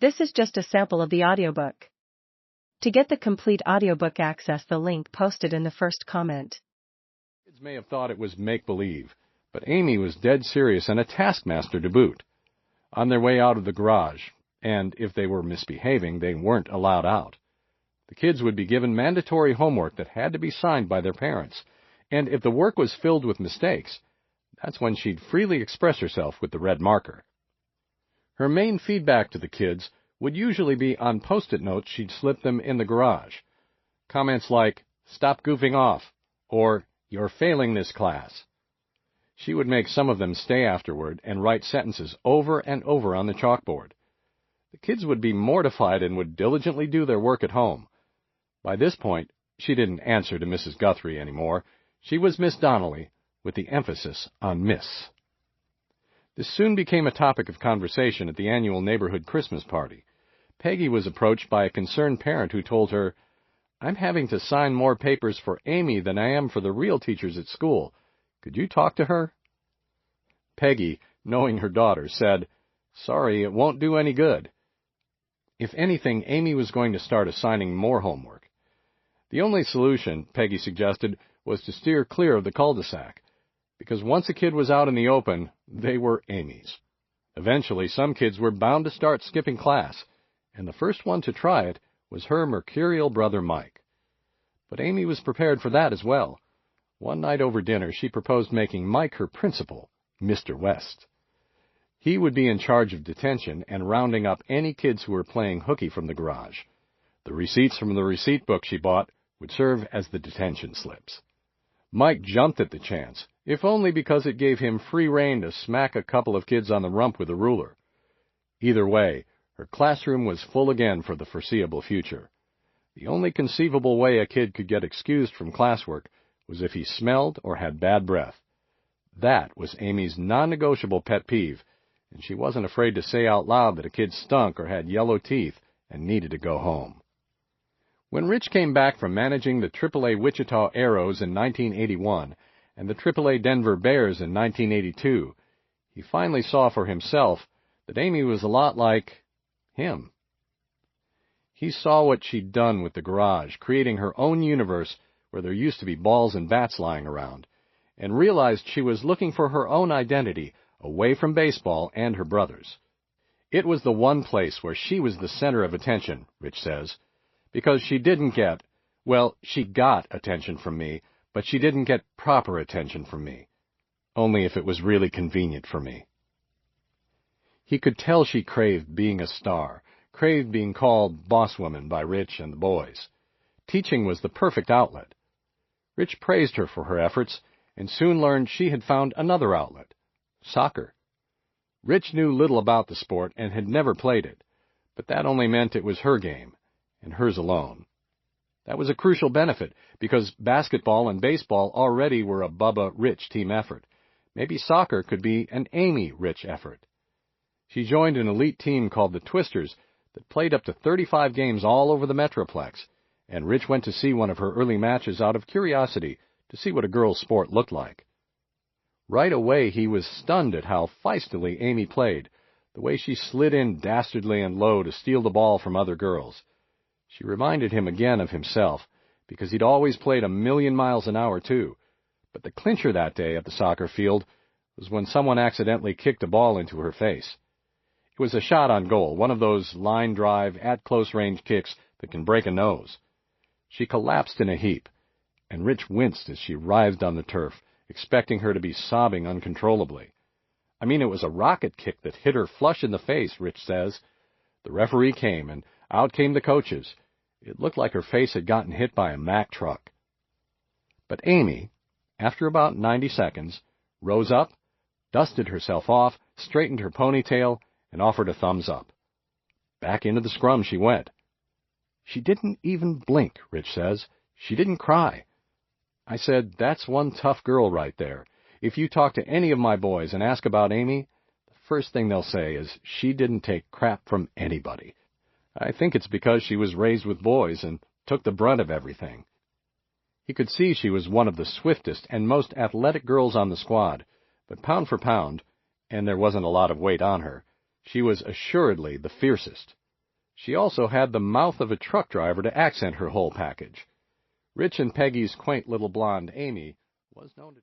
This is just a sample of the audiobook. To get the complete audiobook, access the link posted in the first comment. Kids may have thought it was make-believe, but Amy was dead serious and a taskmaster to boot. On their way out of the garage, and if they were misbehaving, they weren't allowed out. The kids would be given mandatory homework that had to be signed by their parents, and if the work was filled with mistakes, that's when she'd freely express herself with the red marker. Her main feedback to the kids would usually be on Post-it notes she'd slip them in the garage. Comments like, "Stop goofing off," or "You're failing this class." She would make some of them stay afterward and write sentences over and over on the chalkboard. The kids would be mortified and would diligently do their work at home. By this point, she didn't answer to Mrs. Guthrie anymore. She was Miss Donnelly, with the emphasis on Miss. This soon became a topic of conversation at the annual neighborhood Christmas party. Peggy was approached by a concerned parent who told her, "I'm having to sign more papers for Amy than I am for the real teachers at school. Could you talk to her?" Peggy, knowing her daughter, said, "Sorry, it won't do any good." If anything, Amy was going to start assigning more homework. The only solution, Peggy suggested, was to steer clear of the cul-de-sac, because once a kid was out in the open, they were Amy's. Eventually, some kids were bound to start skipping class, and the first one to try it was her mercurial brother Mike. But Amy was prepared for that as well. One night over dinner, she proposed making Mike her principal, Mr. West. He would be in charge of detention and rounding up any kids who were playing hooky from the garage. The receipts from the receipt book she bought would serve as the detention slips. Mike jumped at the chance, if only because it gave him free rein to smack a couple of kids on the rump with a ruler. Either way, her classroom was full again for the foreseeable future. The only conceivable way a kid could get excused from classwork was if he smelled or had bad breath. That was Amy's non-negotiable pet peeve, and she wasn't afraid to say out loud that a kid stunk or had yellow teeth and needed to go home. When Rich came back from managing the AAA Wichita Arrows in 1981 and the AAA Denver Bears in 1982, he finally saw for himself that Amy was a lot like him. He saw what she'd done with the garage, creating her own universe where there used to be balls and bats lying around, and realized she was looking for her own identity away from baseball and her brothers. It was the one place where she was the center of attention, Rich says, because she didn't get, well, she got attention from me, but she didn't get proper attention from me, only if it was really convenient for me. He could tell she craved being a star, craved being called bosswoman by Rich and the boys. Teaching was the perfect outlet. Rich praised her for her efforts, and soon learned she had found another outlet, soccer. Rich knew little about the sport and had never played it, but that only meant it was her game, and hers alone. That was a crucial benefit, because basketball and baseball already were a Bubba-Rich team effort. Maybe soccer could be an Amy-Rich effort. She joined an elite team called the Twisters that played up to 35 games all over the Metroplex, and Rich went to see one of her early matches out of curiosity to see what a girl's sport looked like. Right away he was stunned at how feistily Amy played, the way she slid in dastardly and low to steal the ball from other girls. She reminded him again of himself, because he'd always played 1,000,000 miles an hour too. But the clincher that day at the soccer field was when someone accidentally kicked a ball into her face. It was a shot on goal, one of those line drive, at close range kicks that can break a nose. She collapsed in a heap, and Rich winced as she writhed on the turf, expecting her to be sobbing uncontrollably. I mean, it was a rocket kick that hit her flush in the face, Rich says. The referee came, and out came the coaches. It looked like her face had gotten hit by a Mack truck. But Amy, after about 90 seconds, rose up, dusted herself off, straightened her ponytail, and offered a thumbs up. Back into the scrum she went. She didn't even blink, Rich says. She didn't cry. I said, "That's one tough girl right there. If you talk to any of my boys and ask about Amy, the first thing they'll say is she didn't take crap from anybody. I think it's because she was raised with boys and took the brunt of everything." He could see she was one of the swiftest and most athletic girls on the squad, but pound for pound, and there wasn't a lot of weight on her, she was assuredly the fiercest. She also had the mouth of a truck driver to accent her whole package. Rich and Peggy's quaint little blonde Amy was known to